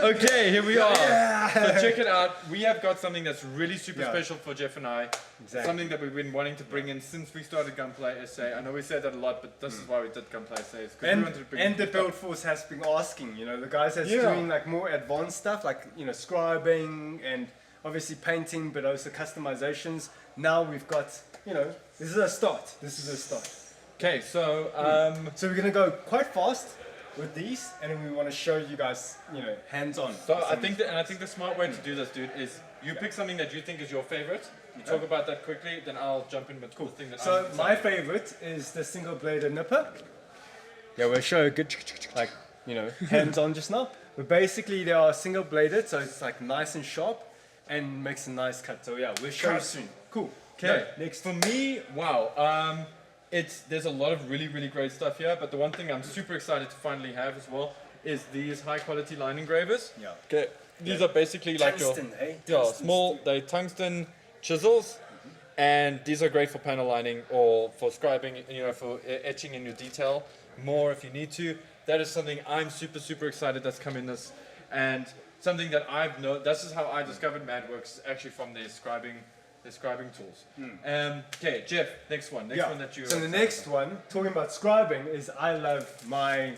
Okay, here we are. Yeah. So check it out. We have got something that's really super special for Jeff and I. Exactly. Something that we've been wanting to bring in since we started Gunpla SA. I know we say that a lot, but this is why we did Gunpla SA. And the BuildForce has been asking, the guys that's doing like more advanced stuff, like scribing and obviously painting, but also customizations. Now we've got, this is a start. Okay, so So we're gonna go quite fast with these, and then we want to show you guys, hands-on. So I think the smart way to do this, dude, is you pick something that you think is your favorite. You talk about that quickly, then I'll jump in with the thing that So my favorite is the single-bladed nipper. Yeah, we'll show a good, like, hands-on just now. But basically they are single-bladed, so it's like nice and sharp, and makes a nice cut. So yeah, we'll show you soon. Cool. Okay, next. For me, wow. There's a lot of really, really great stuff here, but the one thing I'm super excited to finally have as well is these high quality line engravers. Yeah. Okay. These are basically like Tungsten, small, they tungsten chisels, and these are great for panel lining or for scribing, for etching in your detail more if you need to. That is something I'm super, super excited that's come in this, and something that this is how I discovered Madworks, actually from their scribing tools. Okay, Jeff, next one that you... So the next one, talking about scribing, is I love my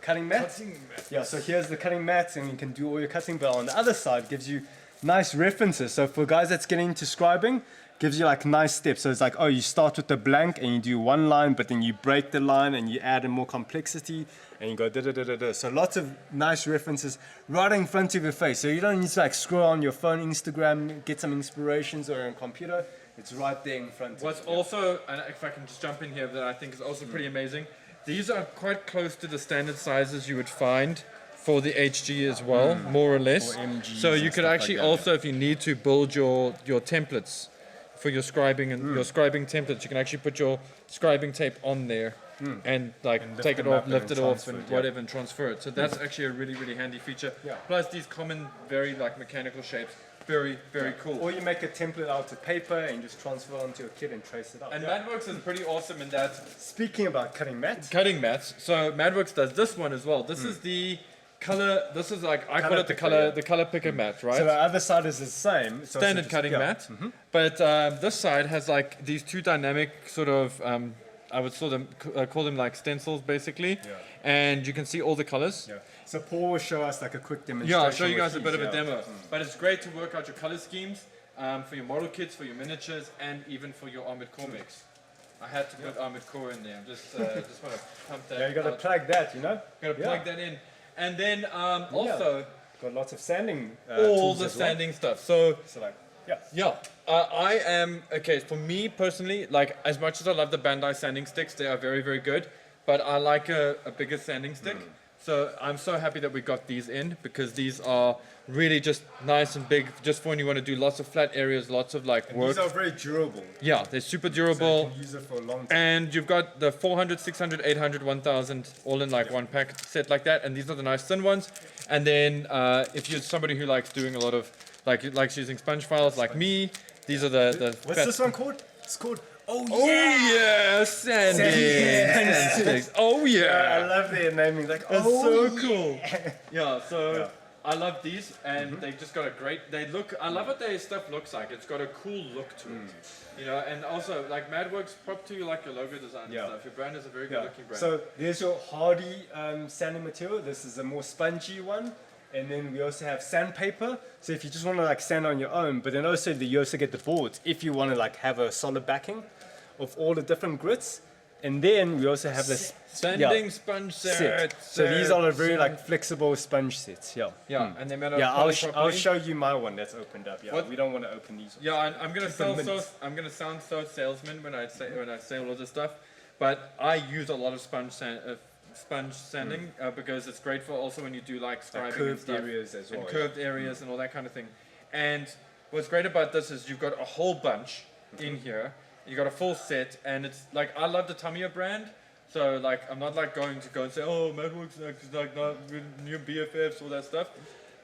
cutting mat. Yeah, so here's the cutting mat, and you can do all your cutting, but on the other side gives you nice references. So for guys that's getting into scribing, gives you like nice steps. So it's like, you start with the blank and you do one line, but then you break the line and you add in more complexity and you go da da da da da. So lots of nice references right in front of your face. So you don't need to like scroll on your phone, Instagram, get some inspirations or on a computer. It's right there in front of you. What's also, and if I can just jump in here, that I think is also pretty amazing, these are quite close to the standard sizes you would find for the HG as well, more or less. So you could actually also, if you need to build your templates for your scribing and your scribing templates, you can actually put your scribing tape on there and take it off, lift it off and whatever and transfer it. So that's actually a really, really handy feature. Plus these common, very mechanical shapes, very, very cool. Or you make a template out of paper and just transfer it onto your kit and trace it up. And Madworks is pretty awesome in that. Speaking about cutting mats. So Madworks does this one as well. This is the color, this is like, I call it the color picker mat, right? So the other side is the same. So Standard cutting mat. But this side has like these two dynamic sort of, I would call them like stencils basically. And you can see all the colors. So Paul will show us like a quick demonstration. Yeah, I'll show you guys a bit of a demo. But it's great to work out your color schemes for your model kits, for your miniatures, and even for your armored core mix. I had to put armored core in there. Just want to pump that. Yeah, you got to plug that, Got to plug that in. And then also got lots of sanding. All the sanding stuff. So like, I am for me personally, like as much as I love the Bandai sanding sticks, they are very, very good. But I like a bigger sanding stick. So I'm so happy that we got these in, because these are really just nice and big, just for when you want to do lots of flat areas, lots of like work. These are very durable. Yeah, they're super durable. So you can use it for a long time. And you've got the 400, 600, 800, 1000 all in like one pack set like that. And these are the nice thin ones. And then if you're somebody who likes doing a lot of, likes using sponge files like me, these are the What's this one called? It's called sanding sticks. Oh yeah. I love their naming. Like, it's so cool. I love these, and they've just got a great. I love what their stuff looks like. It's got a cool look to it, And also like Madworks, prop to you like your logo design and stuff. Your brand is a very good looking brand. So there's your hardy sanding material. This is a more spongy one. And then we also have sandpaper. So if you just want to like sand on your own, but then also you also get the boards if you want to like have a solid backing of all the different grits. And then we also have this sanding sponge set. So these are the very like flexible sponge sets. And they're made of I'll show you my one that's opened up. We don't want to open these ones. Yeah, I'm gonna sound so salesman when I say all of this stuff, but I use a lot of sponge sanding because it's great for also when you do like scribing curved areas as well, and curved areas and all that kind of thing. And what's great about this is you've got a whole bunch in here. You got a full set, and it's like, I love the Tamiya brand, so like I'm not like going to go and say, oh, Madworks like not new BFFs, all that stuff,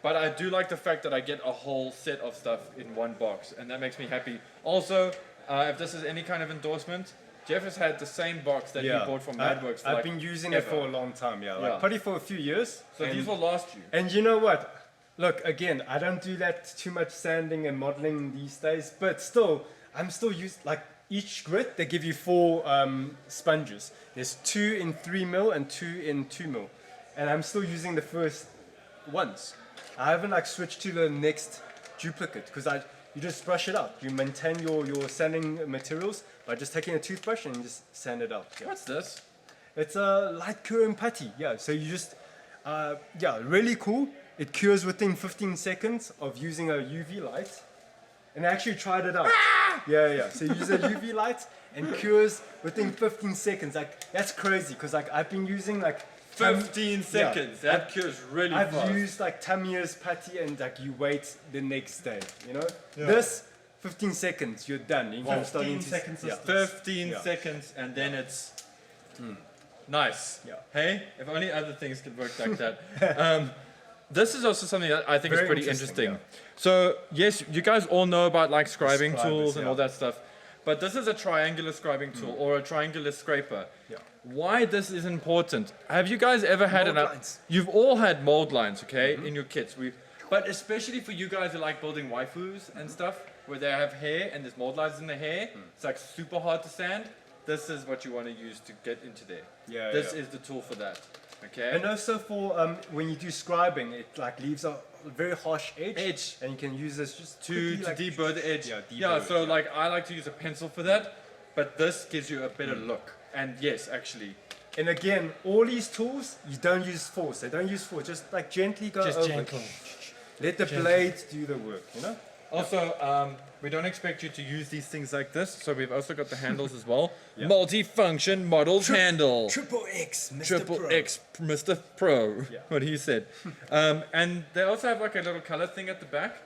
but I do like the fact that I get a whole set of stuff in one box, and that makes me happy. Also, if this is any kind of endorsement, Jeff has had the same box that he bought from Madworks. I've been using it for a long time, like Putty for a few years. So these will last you. And you know what? Look, again, I don't do that too much sanding and modeling these days, but still, I'm still using, like, each grit, they give you 4 sponges. There's 2 in 3 mil and 2 in 2 mil. And I'm still using the first ones. I haven't like switched to the next duplicate because you just brush it out. You maintain your sanding materials by just taking a toothbrush and just sand it out. What's this? It's a light curing putty. So you just, really cool. It cures within 15 seconds of using a UV light. And I actually tried it out. So you use a UV light and cures within 15 seconds. Like, that's crazy because like I've been using like 15 seconds. That cures really fast. I've used like Tamir's putty and like you wait the next day, you know? This 15 seconds, you're done. You can start 15 seconds. 15 seconds and then it's nice. Hey, if only other things could work like that. This is also something that I think is pretty interesting. So yes, you guys all know about like scribing tools and all that stuff, but this is a triangular scribing tool or a triangular scraper. Why this is important? Have you guys ever had You've all had mold lines, okay, in your kits. But especially for you guys who like building waifus and stuff, where they have hair and there's mold lines in the hair, it's like super hard to sand. This is what you want to use to get into there. This is the tool for that. Okay. And also for when you do scribing, it like leaves a very harsh edge. And you can use this just to like, deburr the edge. So like I like to use a pencil for that, but this gives you a better look. And yes, actually. And again, all these tools, you don't use force. They don't use force. Just like gently go over. Gentle. Let the blades do the work, you know? Also, we don't expect you to use these things like this, so we've also got the handles as well. Multi-function models handle. Triple X, Mr. Triple Pro. X, Mr. Pro, what he said. And they also have like a little color thing at the back.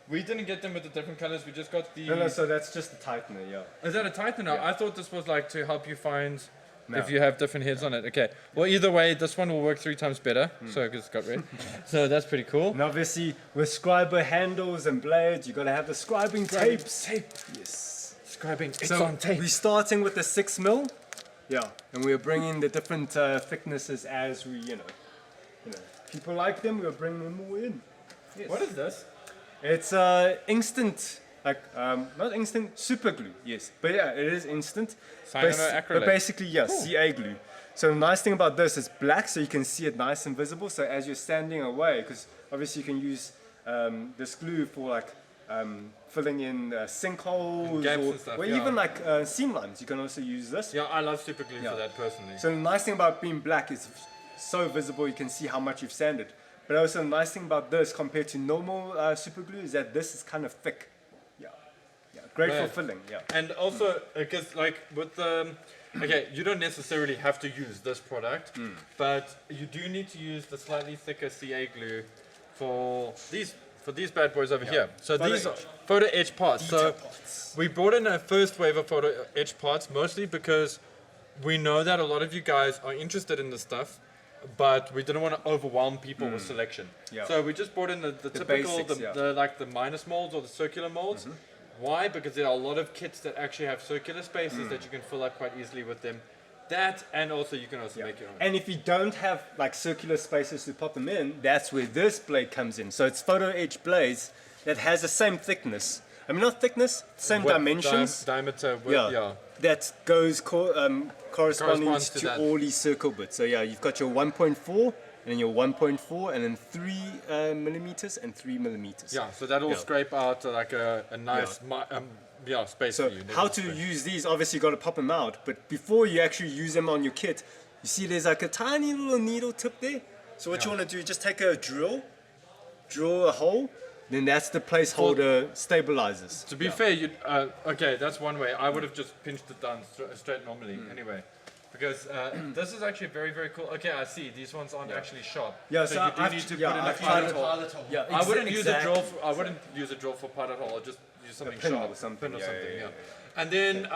We didn't get them with the different colors, we just got the... No, so that's just the tightener, Is that a tightener? I thought this was like to help you find... If you have different heads on it, okay. Well, either way, this one will work 3 times better, so because it's got red. So that's pretty cool. And obviously, with scriber handles and blades, you got to have the scribing tapes. Yes. Scribing, it's So on tape. we're starting with the 6 mil. And we're bringing the different thicknesses as we, you know, people like them, we're bringing them more in. Yes. What is this? It's instant, like not instant, super glue. Yes, but it is instant. Cyanoacrylate. But basically, CA glue. So the nice thing about this is black, so you can see it nice and visible. So as you're standing away, because obviously you can use this glue for like filling in sinkholes gaps and stuff, or even like seam lines. You can also use this. Yeah, I love super glue for that personally. So the nice thing about being black is so visible, you can see how much you've sanded. But also the nice thing about this compared to normal super glue is that this is kind of thick. Great for filling. And also, because like with the, okay, you don't necessarily have to use this product, but you do need to use the slightly thicker CA glue for these bad boys over here. So these are photo etch parts. So we brought in a first wave of photo etch parts mostly because we know that a lot of you guys are interested in this stuff, but we didn't want to overwhelm people with selection. So we just brought in the typical, basics, the like the minus molds or the circular molds. Why? Because there are a lot of kits that actually have circular spaces that you can fill up quite easily with them. That, and also you can also make your own. And if you don't have like circular spaces to pop them in, that's where this blade comes in. So it's photo etch blades that has the same thickness. I mean, not thickness, same dimensions. Diameter, that goes corresponding to all these circle bits. So you've got your 1.4, and then your 1.4, and then 3 millimeters and 3 millimeters. So that will scrape out like a nice space so for you. How to use these, obviously you got to pop them out, but before you actually use them on your kit, you see there's like a tiny little needle tip there. So what you want to do, just take a drill a hole, then that's the placeholder stabilizers. To be fair, okay, that's one way. I would have just pinched it down straight normally anyway. Because this is actually very, very cool. Okay, I see. These ones aren't actually sharp. So you do need to put in a pilot hole. I wouldn't use a drill. I wouldn't use a drill for pilot hole. I'll just use something sharp, or something. Pin or something. And then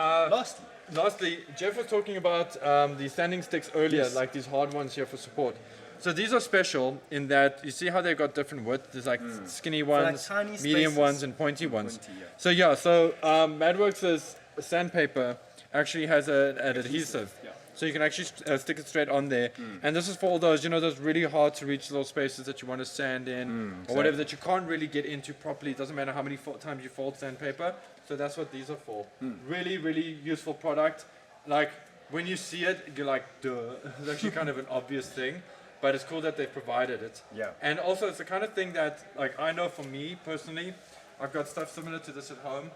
lastly, Jeff was talking about the sanding sticks earlier, like these hard ones here for support. So these are special in that you see how they've got different width. There's like skinny ones, medium ones, and pointy ones. So Madworks is sandpaper. actually has an adhesive. Yeah. So you can actually stick it straight on there. And this is for all those, those really hard to reach little spaces that you want to sand in or whatever that you can't really get into properly. It doesn't matter how many times you fold sandpaper. So that's what these are for. Really, really useful product. Like when you see it, you're like, duh. It's actually kind of an obvious thing, but it's cool that they've provided it. Yeah. And also it's the kind of thing that, like, I know for me personally, I've got stuff similar to this at home,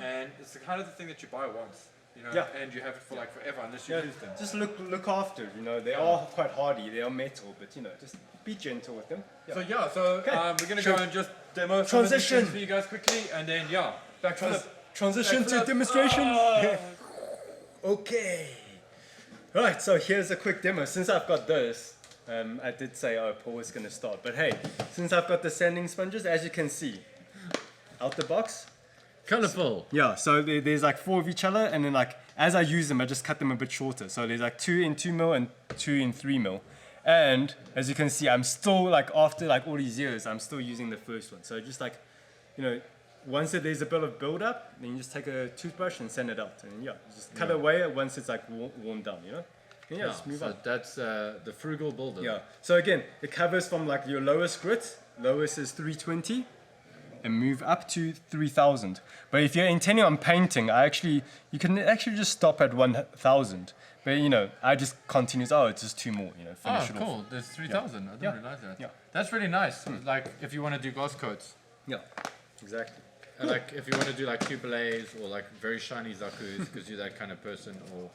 and it's the kind of the thing that you buy once. And you have it for like forever unless you use them. Just look after. They are quite hardy. They are metal, but just be gentle with them. Yeah. So we're gonna go and just demo some of these Transition things for you guys quickly, and then backflip. Transition to Backflip. demonstration. Okay. Right. So here's a quick demo. Since I've got this, I did say Paul was gonna start, but hey, since I've got the sanding sponges, as you can see, out the box. Colourful. Yeah, so there's like 4 of each other, and then like as I use them, I just cut them a bit shorter. So there's like 2 in 2 mil and 2 in 3 mil. And as you can see, I'm still like after like all these years, I'm still using the first one. So just like, once there's a bit of build up, then you just take a toothbrush and sand it out, and just cut away once it's like worn down, And just move on. That's the frugal builder. Yeah. So again, it covers from like your lowest grit. Lowest is 320. And move up to 3,000. But if you're intending on painting, you can actually just stop at 1,000. But I just continue. Oh, it's just 2 more. Finish it cool. off. There's 3,000. I didn't realize that. Yeah. That's really nice. Like if you want to do gloss coats. Yeah, exactly. Like if you want to do like cubellays or like very shiny zakus because you're that kind of person, or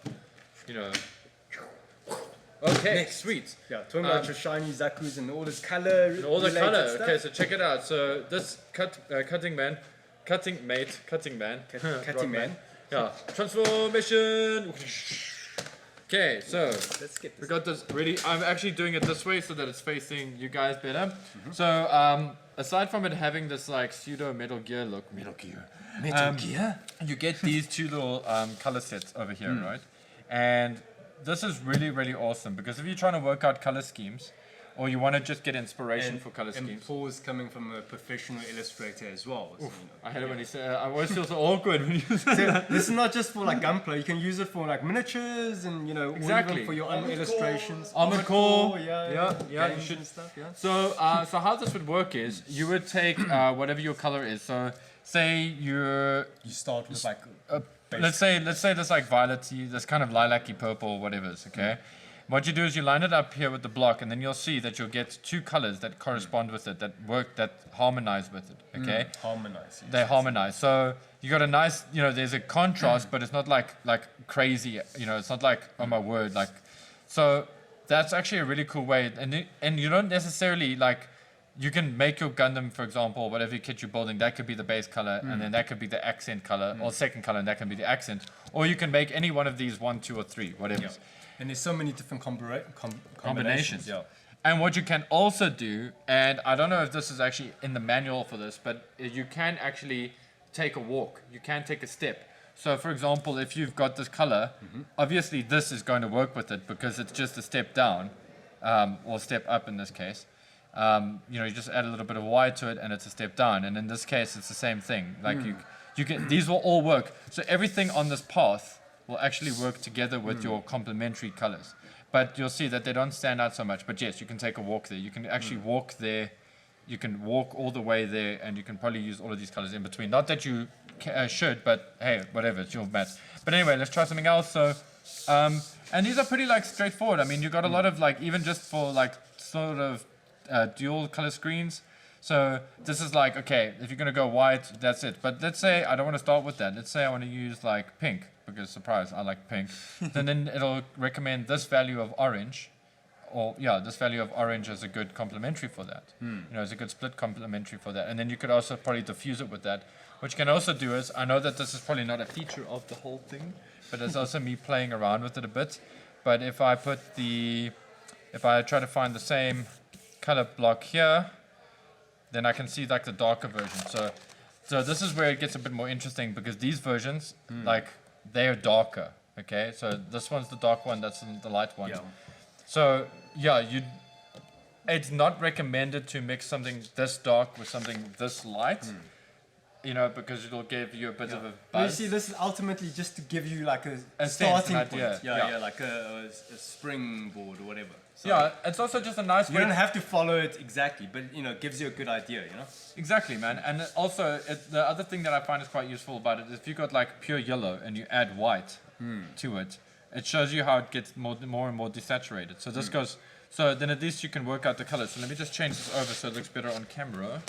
Okay, sweet. Yeah, talking about your shiny zakus and all this color. And all the related color. stuff. Okay, so check it out. So this cutting man. Cutting man. Yeah, transformation. Okay, so Let's get we this. got this really. I'm actually doing it this way so that it's facing you guys better. So aside from it having this like pseudo Metal Gear look, Metal Gear, you get these 2 little color sets over here, right? And this is really, really awesome because if you're trying to work out color schemes, or you want to just get inspiration for color And schemes. Paul is coming from a professional illustrator as well. So, I hate it when he said. I always feel so awkward when you say So that. this is not just for like Gunpla. You can use it for like miniatures and or Exactly. even for your own illustrations. Armored Core. Yeah, you games should. and stuff. Yeah. So, so how this would work is you would take whatever your color is. So, say you're. You start with like. Let's say this like violet-y, this kind of lilac-y purple, whatever it is, okay? What you do is you line it up here with the block, and then you'll see that you'll get 2 colors that correspond with it, that harmonize with it, okay? Harmonize. They harmonize. So you got a nice, there's a contrast, but it's not like crazy, it's not like, oh my word, like, so that's actually a really cool way. And you don't necessarily like, you can make your Gundam, for example, whatever kit you're building, that could be the base color, and then that could be the accent color, or second color, and that can be the accent. Or you can make any one of these 1, 2, or 3, whatever. Yeah. And there's so many different Combinations. Yeah. And what you can also do, and I don't know if this is actually in the manual for this, but you can actually take a walk. You can take a step. So, for example, if you've got this color, obviously this is going to work with it because it's just a step down, or step up in this case. You just add a little bit of white to it, and it's a step down. And in this case, it's the same thing. Like you can, these will all work. So everything on this path will actually work together with your complementary colors. But you'll see that they don't stand out so much. But yes, you can take a walk there. You can actually walk there. You can walk all the way there, and you can probably use all of these colors in between. Not that you should, but hey, whatever, it's your match. But anyway, let's try something else. So, and these are pretty like straightforward. I mean, you got a lot of like, even just for like sort of dual color screens. So this is like, okay, if you're going to go white, that's it. But let's say I don't want to start with that. Let's say I want to use like pink, because surprise, I like pink. then it'll recommend this value of orange, or this value of orange as a good complementary for that. As a good split complementary for that. And then you could also probably diffuse it with that. What you can also do is, I know that this is probably not a feature of the whole thing, but it's also me playing around with it a bit. But if I try to find the same color block here, then I can see like the darker version. So this is where it gets a bit more interesting, because these versions, like, they're darker. Okay, so this one's the dark one, that's the light one. Yeah. So it's not recommended to mix something this dark with something this light. you know, because it'll give you a bit of a But you buzz. see, this is ultimately just to give you like a sense, starting an point. idea. Yeah, Yeah. like a springboard or whatever. So Yeah, it's also just a nice you way. don't have to follow it exactly, but you know, it gives you a good idea, you know? Exactly, man. And also, the other thing that I find is quite useful about it is if you got like pure yellow and you add white to it, it shows you how it gets more and more desaturated. So this goes. So then at least you can work out the colors. So let me just change this over so it looks better on camera.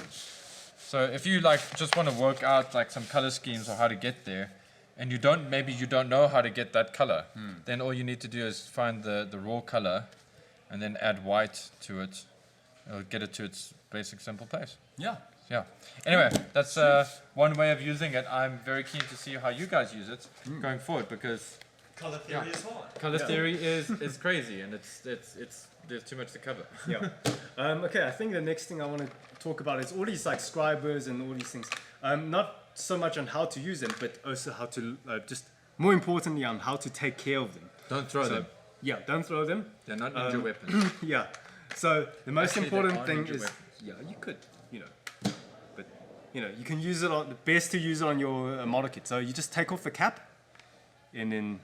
So if you like just want to work out like some color schemes or how to get there, and maybe you don't know how to get that color, then all you need to do is find the raw color, and then add white to it. It'll get it to its basic simple place. Yeah. Yeah. Anyway, that's one way of using it. I'm very keen to see how you guys use it going forward because Color theory is hard. color theory is crazy and it's there's too much to cover. Yeah. Okay, I think the next thing I want to talk about is all these like scribers and all these things. Not so much on how to use them, but also how to just more importantly on how to take care of them. Don't throw them. Yeah, don't throw them. They're not ninja weapons. Yeah. So the most Actually, important they are thing ninja is weapons. yeah, you could, you know, but you know, you can use it on the best to use it on your model kit. So you just take off the cap, and then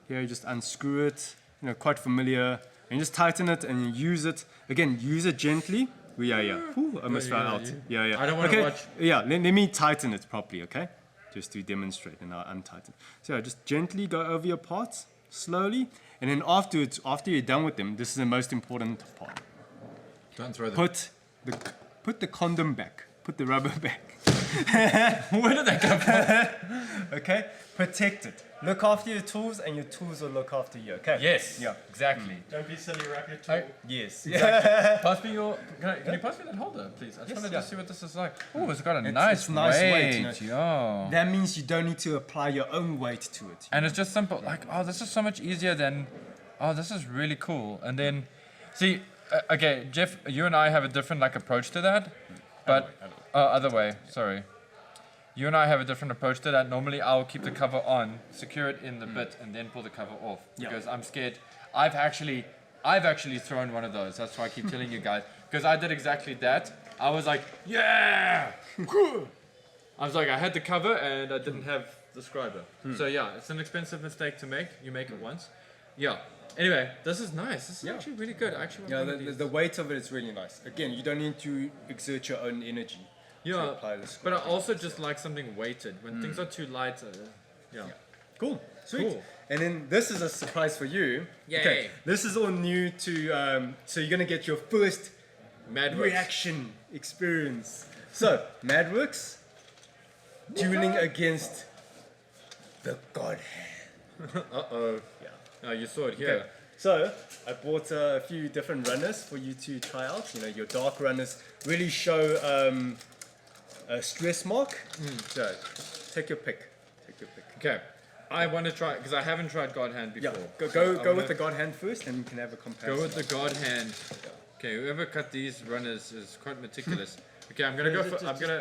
here you just unscrew it. You know, quite familiar. And you just tighten it and you use it again. Use it gently. Yeah. Ooh, I almost fell out. Yeah. I don't wanna okay. watch. Yeah, let me tighten it properly, okay? Just to demonstrate, and I'll untighten. So just gently go over your parts, slowly, and then afterwards, after you're done with them, this is the most important part. Don't throw them. Put the condom back. Put the rubber back. Where did that come from? Okay? Protect it. Look after your tools, and your tools will look after you. Okay? Yes. Yeah. Exactly. Don't be silly, wrap your tool. Yes. Pass me your. Can you pass me that holder, please? I just wanted to see what this is like. Oh, it's got a It's nice nice weight. weight, you Yeah. That means you don't need to apply your own weight to it. And it's just simple. Like, oh, this is so much easier than. Oh, this is really cool. And then, see, okay, Jeff, you and I have a different like approach to that. But other way. Sorry. You and I have a different approach to that. Normally, I'll keep the cover on, secure it in the bit, and then pull the cover off because I'm scared. I've actually thrown one of those. That's why I keep telling you guys because I did exactly that. I was like, yeah. I was like, I had the cover and I didn't have the scriber. So yeah, it's an expensive mistake to make. You make it once. Yeah. Anyway, this is nice. This is actually really good. I actually want one of these. The weight of it is really nice. Again, you don't need to exert your own energy to Yeah, apply this. but I also just like something weighted. When things are too light, yeah. Cool, sweet. Cool. And then this is a surprise for you. Yay. Okay, this is all new to. So you're gonna get your first Madworks. reaction experience. So Madworks, dueling against the God Hand. Uh-oh. Yeah. Oh, you saw it here. Okay. So I bought a few different runners for you to try out. You know, your dark runners really show a stress mark. So take your pick. Take your pick. Okay. I want to try, because I haven't tried God Hand before. Yeah. Go with the God Hand first, and you can have a comparison. Go with the God Hand. Okay, whoever cut these runners is quite meticulous. Okay, I'm gonna go for.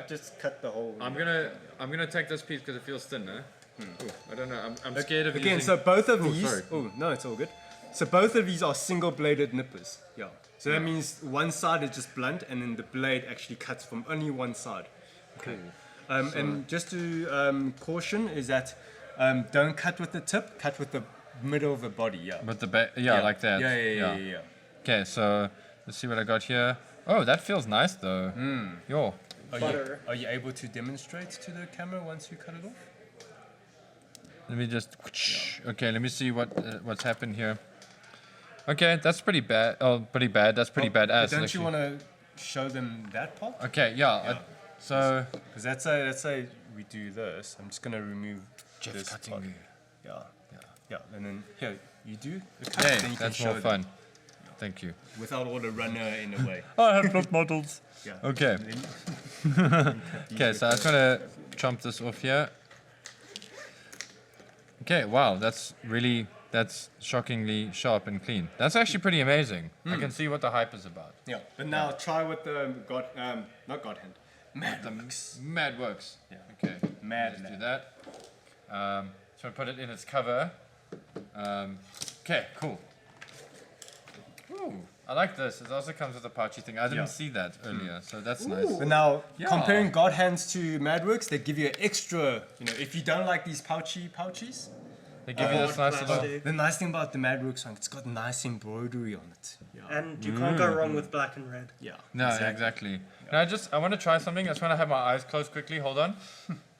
Just cut the whole. I'm gonna take this piece because it feels thinner. Ooh, I don't know. I'm scared of Again, using. so both of these. sorry. Oh no, it's all good. So both of these are single-bladed nippers. Yeah. So that means one side is just blunt, and then the blade actually cuts from only one side. Okay. And just to caution is that don't cut with the tip, cut with the middle of the body. Yeah. With the like that. Yeah. Okay, so let's see what I got here. Oh, that feels nice though. Yo. Are you able to demonstrate to the camera once you cut it off? Let me just. Okay, let me see what's happened here. Okay, that's pretty bad. Oh, pretty bad. That's pretty badass. Don't actually. you want to show them that part? Okay, yeah. So. Because let's say we do this. I'm just gonna remove Jeff this cutting part. me. Yeah, and then here you do the cut, Hey, then you can that's show more them fun. Thank you. without all the runner in the way. I have block models. Yeah. Okay. Okay, so I'm gonna chomp this off here. Okay, wow, that's shockingly sharp and clean. That's actually pretty amazing. I can see what the hype is about. Yeah, but now try with the not God Hand. Madworks. Yeah. Okay. Mad. Let's do that. So I put it in its cover. Okay, cool. Ooh, I like this. It also comes with a pouchy thing. I didn't Yeah. see that earlier, so that's nice. But now, Yeah. comparing God hands to Madworks, they give you an extra, if you don't like these pouches, They give you this nice little. Plastic. the nice thing about the Madworks one, it's got nice embroidery on it. Yeah. And you can't go wrong with black and red. Yeah. No, exactly. Now I want to try something. I just want to have my eyes closed quickly. Hold on.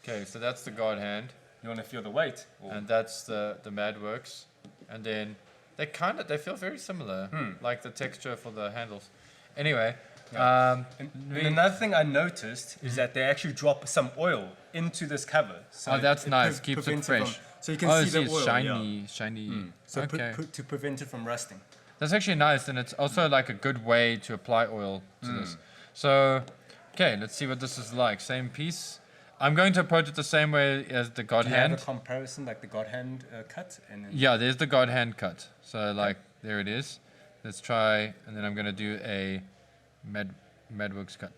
Okay, so that's the God hand, You want to feel the weight? Or- and that's the Madworks, and then they feel very similar, like the texture for the handles. Anyway, And another thing I noticed is that they actually drop some oil into this cover. So oh, that's it nice. Keeps it prevents fresh. so you can Oh, see the it's oil. shiny, shiny. So Okay. to prevent it from rusting. That's actually nice, and it's also like a good way to apply oil to this. So, okay, let's see what this is like. Same piece. I'm going to approach it the same way as the God Do you have hand. a comparison like the God hand cut? And then Yeah, there's the God hand cut. So like there it is. Let's try, and then I'm gonna do a Madworks cut.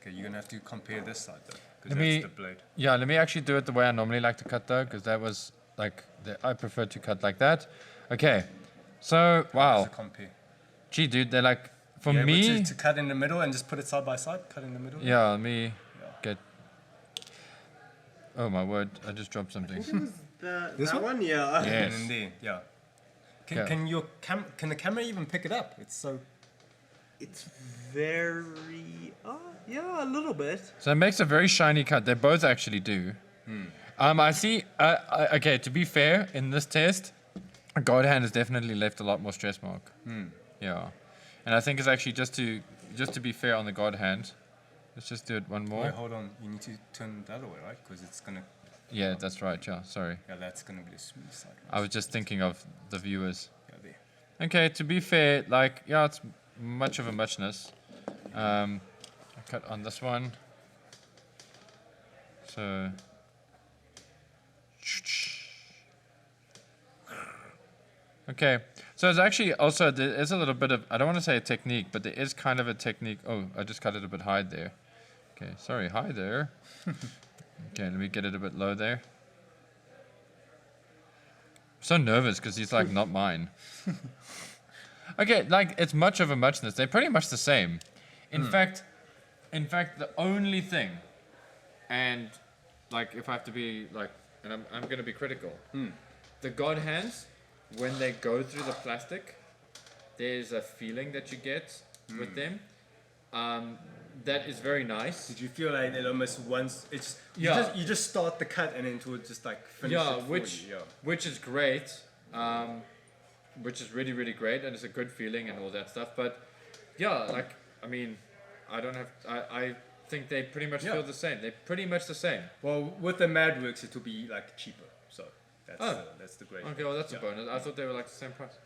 Okay, you're gonna have to compare this side though, because Let that's me- the blade. Yeah, let me actually do it the way I normally like to cut though, because that was like I prefer to cut like that. Okay, so wow, To compare. gee, dude, they're like for Yeah, me. to cut in the middle and just put it side by side, cut in the middle. Yeah, let me get. Oh my word! I just dropped something. This That one? one, yeah. And Yes. then there, yeah. Can, Okay. can your can the camera even pick it up? It's so. It's very, yeah, a little bit. So it makes a very shiny cut. They both actually do. I see. Okay, to be fair, in this test, God hand has definitely left a lot more stress mark. Yeah, and I think it's actually just to be fair on the God hand. Let's just do it one more. Wait, hold on. You need to turn the other way, right? Because it's gonna. Yeah, that's right. Yeah, sorry. Yeah, that's gonna be the smooth side. I was just thinking of the viewers. Yeah, there. Okay, to be fair, like, yeah, it's much of a muchness. I cut on this one. So. Okay, so it's actually also, there is a little bit of, I don't want to say a technique, but there is kind of a technique. Oh, I just cut it a bit high there. Okay, sorry, high there. Okay, let me get it a bit low there. I'm so nervous because he's like not mine. Okay, like it's much of a muchness. They're pretty much the same. In fact, the only thing, and like if I have to be like, and I'm going to be critical, the God hands, when they go through the plastic, there's a feeling that you get with them. That is very nice. Did you feel like it almost once? It's Yeah. You just start the cut and then it would just like finish Yeah, it for which you. Yeah. which is great, which is really really great, and it's a good feeling and all that stuff. But yeah, like I mean, I don't have. I think they pretty much Yeah. feel the same. They're pretty much the same. Well, with the Madworks, it will be like cheaper. So that's Oh. That's the great. Okay, well that's Yeah. a bonus. I thought they were like the same price.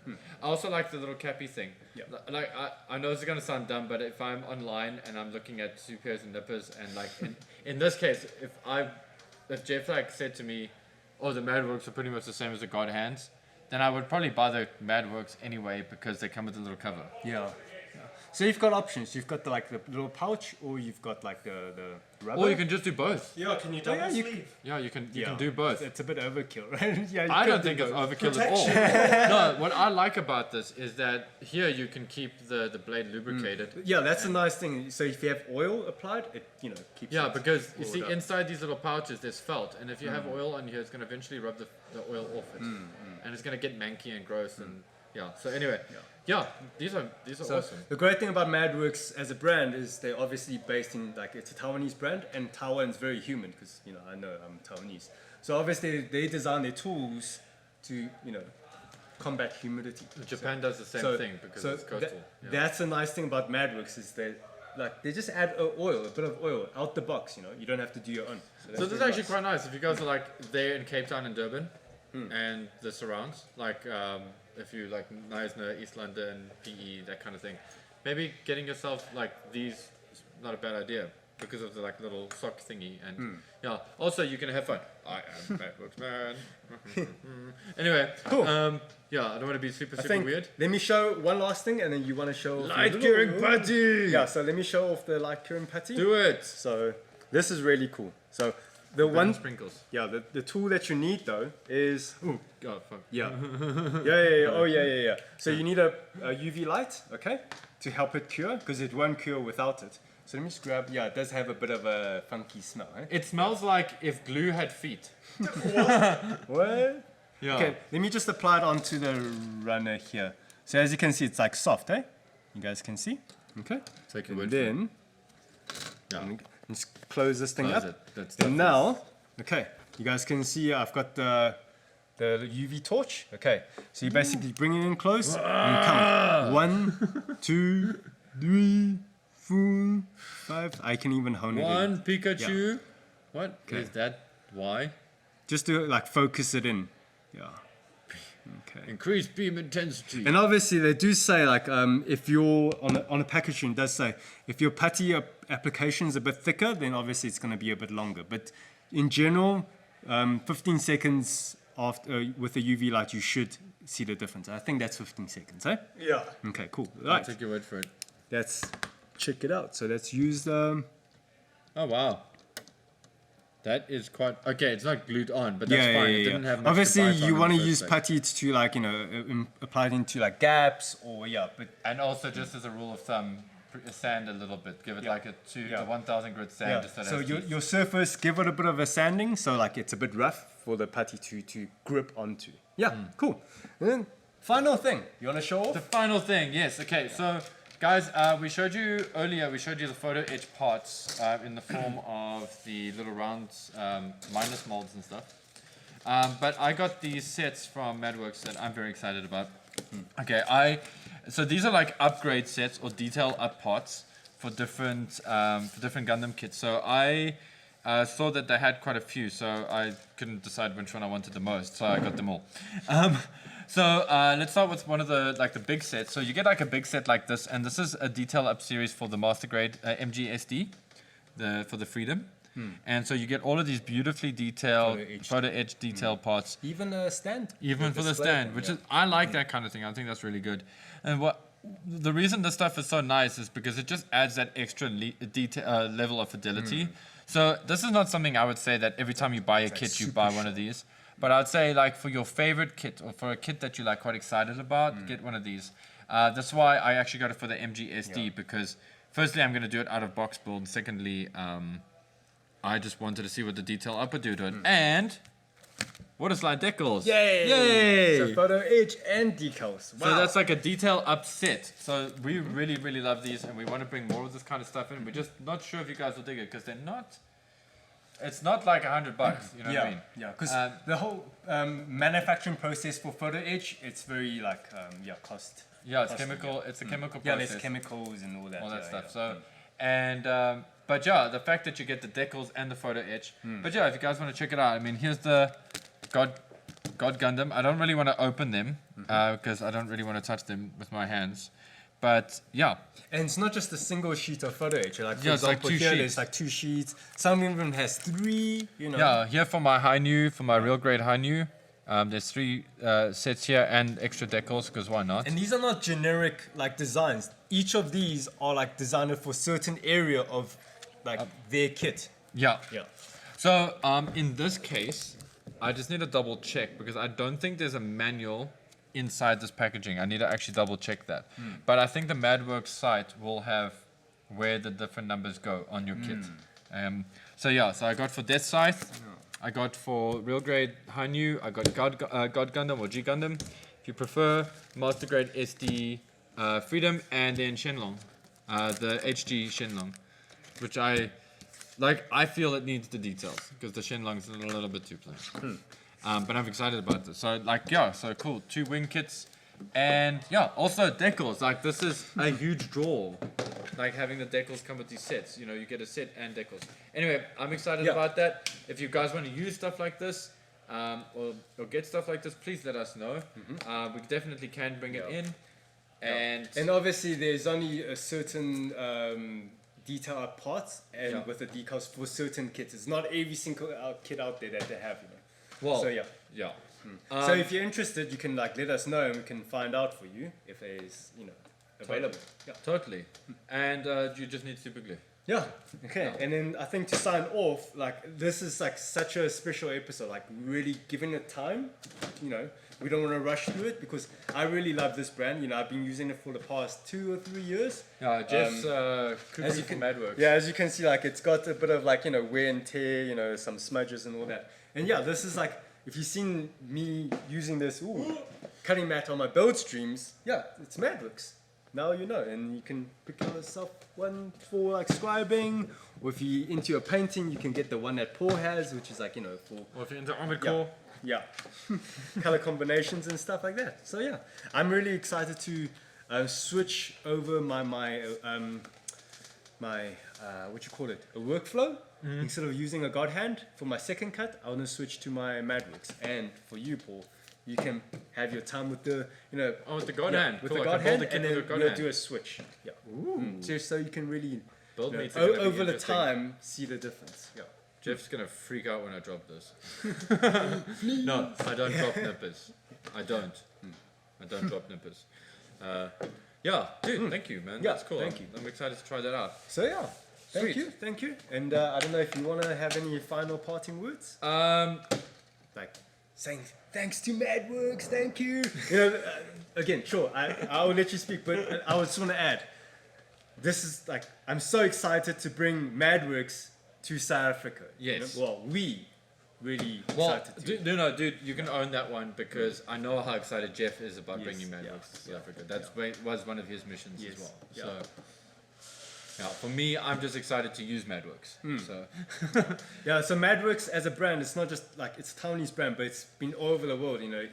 I also like the little cappy thing. Yeah. Like I know this is gonna sound dumb, but if I'm online and I'm looking at supers and nippers, and like in this case, if Jeff like said to me, "Oh, the Madworks are pretty much the same as the God hands," then I would probably buy the Madworks anyway because they come with a little cover. Yeah. So you've got options. You've got the little pouch, or you've got like the rubber. Or you can just do both. Yeah, can you double yeah, you sleeve? Yeah, you can Yeah. do both. It's a bit overkill, right? Yeah. You I could don't do think it's both. overkill at all. No, what I like about this is that here you can keep the blade lubricated. Yeah, that's a nice thing. So if you have oil applied, it keeps. Yeah, it because you rolled see up. inside these little pouches there's felt, and if you have oil on here, it's going to eventually rub the oil off it, and it's going to get manky and gross, and yeah. So anyway, yeah, these are So awesome. the great thing about Madworks as a brand is they're obviously based in it's a Taiwanese brand, and Taiwan's very humid because I know I'm Taiwanese. So obviously they design their tools to combat humidity. Japan does the same So- thing because so it's coastal. Yeah. That's the nice thing about Madworks is they just add a bit of oil out the box. You don't have to do your own. So that's this is really actually nice. quite nice if you guys are like there in Cape Town and Durban and the surrounds, like if you like Neisner, East London, PE, that kind of thing. Maybe getting yourself like these is not a bad idea because of the like little sock thingy, and yeah. Also, you can have fun. I am Madworks man. Anyway, Cool. yeah, I don't want to be super I super think, weird. let me show one last thing, and then you want to show off your Light little- curing putty. Yeah, so let me show off the light curing putty. Do it. So this is really cool. So The Burn one, sprinkles. yeah, the tool that you need though is Oh god, fuck. yeah, yeah. Oh yeah. So you need a UV light, okay, to help it cure because it won't cure without it. So let me just grab. Yeah, it does have a bit of a funky smell. Eh? It smells like if glue had feet. What? Yeah. Okay, let me just apply it onto the runner here. So as you can see, it's like soft, eh? You guys can see. Okay. Take your And word then for it. Yeah. let's close this thing Close up. it. That stuff And now, okay, you guys can see I've got the UV torch. Okay, so you basically bring it in close and count. 1, 2, 3, 4, 5. I can even hone it in. One Pikachu. What is that? Why? Just to like focus it in. Yeah. Okay. Increase beam intensity. And obviously they do say like if you're on a packaging it does say if your putty application is a bit thicker then obviously it's going to be a bit longer. But in general, 15 seconds after with a UV light you should see the difference. I think that's 15 seconds, eh? Yeah. Okay, cool. I'll Right. take your word for it. Let's check it out. So let's use Oh wow. That is quite okay. It's not glued on, but that's fine. It didn't have much obviously to bite on you in want the to first use place. putty to like apply it into like gaps or but And also, just as a rule of thumb, sand a little bit. Give it like a Yeah. 1,000 grit sand. Just so, So it has your, teeth. your surface, give it a bit of a sanding, so like it's a bit rough for the putty to grip onto. Yeah, cool. And then final thing, you want to show off? The final thing, yes. Okay, so guys, we showed you earlier. We showed you the photo etch parts in the form of the little round mindless molds and stuff. But I got these sets from Madworks that I'm very excited about. Okay, so these are like upgrade sets or detail up parts for different Gundam kits. So I saw that they had quite a few, so I couldn't decide which one I wanted the most. So I got them all. So let's start with one of the big sets. So you get like a big set like this, and this is a detail up series for the master grade MGSD, for the Freedom. And so you get all of these beautifully detailed photo etch detail parts. Even a stand? Even for the stand, which is I like that kind of thing. I think that's really good. And the reason this stuff is so nice is because it just adds that extra level of fidelity. So this is not something I would say that every time you buy a kit you buy one of these. But I'd say like for your favorite kit or for a kit that you're like quite excited about, get one of these. That's why I actually got it for the MGSD because firstly I'm going to do it out of box build. And secondly, I just wanted to see what the detail up would do to it. And water slide decals. Yay! So photo etch and decals. Wow. So that's like a detail up set. So we really, really love these and we want to bring more of this kind of stuff in. We're just not sure if you guys will dig it because they're not... It's not like $100, you know what I mean? Yeah, because the whole manufacturing process for photo etch, it's very like, cost. Yeah, it's chemical. It's a chemical Yeah, process. there's chemicals and all that. All that stuff. Yeah. So, and but yeah, the fact that you get the decals and the photo etch. But yeah, if you guys want to check it out, I mean, here's the God Gundam. I don't really want to open them because I don't really want to touch them with my hands. But yeah, And it's not just a single sheet of photo etch. Like for Yeah, it's like example, two here sheets. there's like 2 sheets. Some even has 3. You know. yeah. Here for my high new, for my real grade high new, there's 3 sets here and extra decals because why not? And these are not generic like designs. Each of these are like designed for certain area of like their kit. Yeah. Yeah. So in this case, I just need to double check because I don't think there's a manual inside this packaging. I need to actually double check that. But I think the Madworks site will have where the different numbers go on your kit. So yeah, so I got for Death Scythe, I got for real grade high new, I got God Gundam or G Gundam. If you prefer, master grade SD Freedom, and then Shenlong, the HG Shenlong, which I feel it needs the details because the Shenlong's a little bit too plain. But I'm excited about this. So so cool. 2 wing kits. And yeah, also decals. Like this is a huge draw. Like having the decals come with these sets. You know, you get a set and decals. Anyway, I'm excited about that. If you guys want to use stuff like this, or get stuff like this, please let us know. We definitely can bring it in. And obviously there's only a certain detail parts and with the decals for certain kits. It's not every single kit out there that they have, you know. Well, So yeah. yeah. So if you're interested, you can like let us know and we can find out for you if there's available. Yeah. Totally. And you just need super glue. Yeah. Okay. And then I think to sign off, like this is like such a special episode. Like really giving it time. You know, we don't want to rush through it because I really love this brand. You know, I've been using it for the past 2 or 3 years. Yeah, Jeff's cooking from Madworks. Yeah, as you can see, like it's got a bit of like, you know, wear and tear, you know, some smudges and all that. And yeah, this is like, if you've seen me using this cutting mat on my build streams, yeah, it's Madworks. Now you know, and you can pick yourself one for like scribing, or if you're into your painting, you can get the one that Paul has, which is like, you know, for Or if you're into Armored Core. yeah, color combinations and stuff like that. So yeah, I'm really excited to switch over my what you call it, a workflow. Instead of using a God hand for my second cut, I want to switch to my Madworks. And for you, Paul, you can have your time with the, you know, with the God hand. with Cool, the I God can build hand, a kit and with then a God you'll hand. do a switch. Yeah. So you can really, Build you know, meets are gonna be over the interesting. time see the difference. Yeah. Jeff's gonna freak out when I drop this. No, I don't drop nippers. I don't. I don't drop nippers. Yeah, dude, thank you, man. Yeah, That's cool. thank you. I'm excited to try that out. So yeah. Sweet. Thank you. And I don't know if you want to have any final parting words? Like saying thanks to Madworks, thank you. You know, again, sure, I will let you speak, but I just want to add, this is like, I'm so excited to bring Madworks to South Africa. you Yes. know? Well, we really Well, excited to. dude, you can own that one because I know how excited Jeff is about Yes, bringing yeah, Madworks to South yeah, Africa. That's was one of his missions Yes, as well. yeah. So, yeah, for me, I'm just excited to use Madworks. So, Yeah, so Madworks as a brand, it's not just like, it's Taiwanese brand, but it's been all over the world, you know,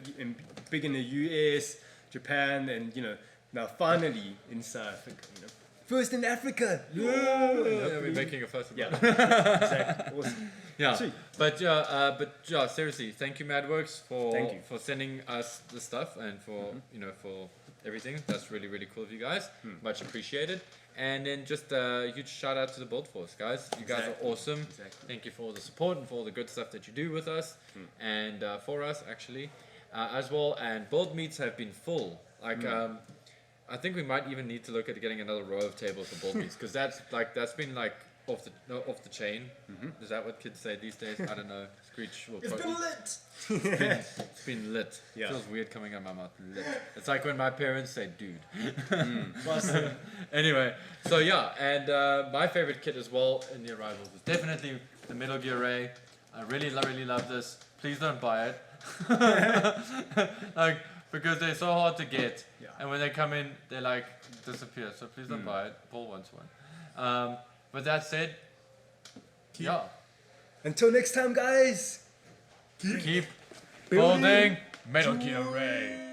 big in the US, Japan, and, you know, now finally in South Africa, you know. First in Africa! Yeah! yeah, we're making a fuss about Yeah, it. exactly. Awesome. Yeah, Sweet. but yeah, seriously, thank you, Madworks, Thank you. for sending us the stuff and for you know for everything. That's really really cool of you guys. Much appreciated. And then just a huge shout out to the BuildForce guys. You guys Exactly. are awesome. Exactly. Thank you for all the support and for all the good stuff that you do with us and for us actually as well. And build meets have been full. Like I think we might even need to look at getting another row of tables for build meets because that's been like off the chain. Is that what kids say these days? I don't know. Screech will It's probably. been lit! It's been lit. Yeah. Feels weird coming out of my mouth. Lit. It's like when my parents say "dude." Awesome. Anyway, so yeah, and my favorite kit as well in the arrivals is definitely the Metal Gear Ray. I really love this. Please don't buy it. Like because they're so hard to get, Yeah. and when they come in, they like disappear. So please don't buy it. Paul wants one. With that said, yeah, Until next time, guys! keep building Metal Gear Ray.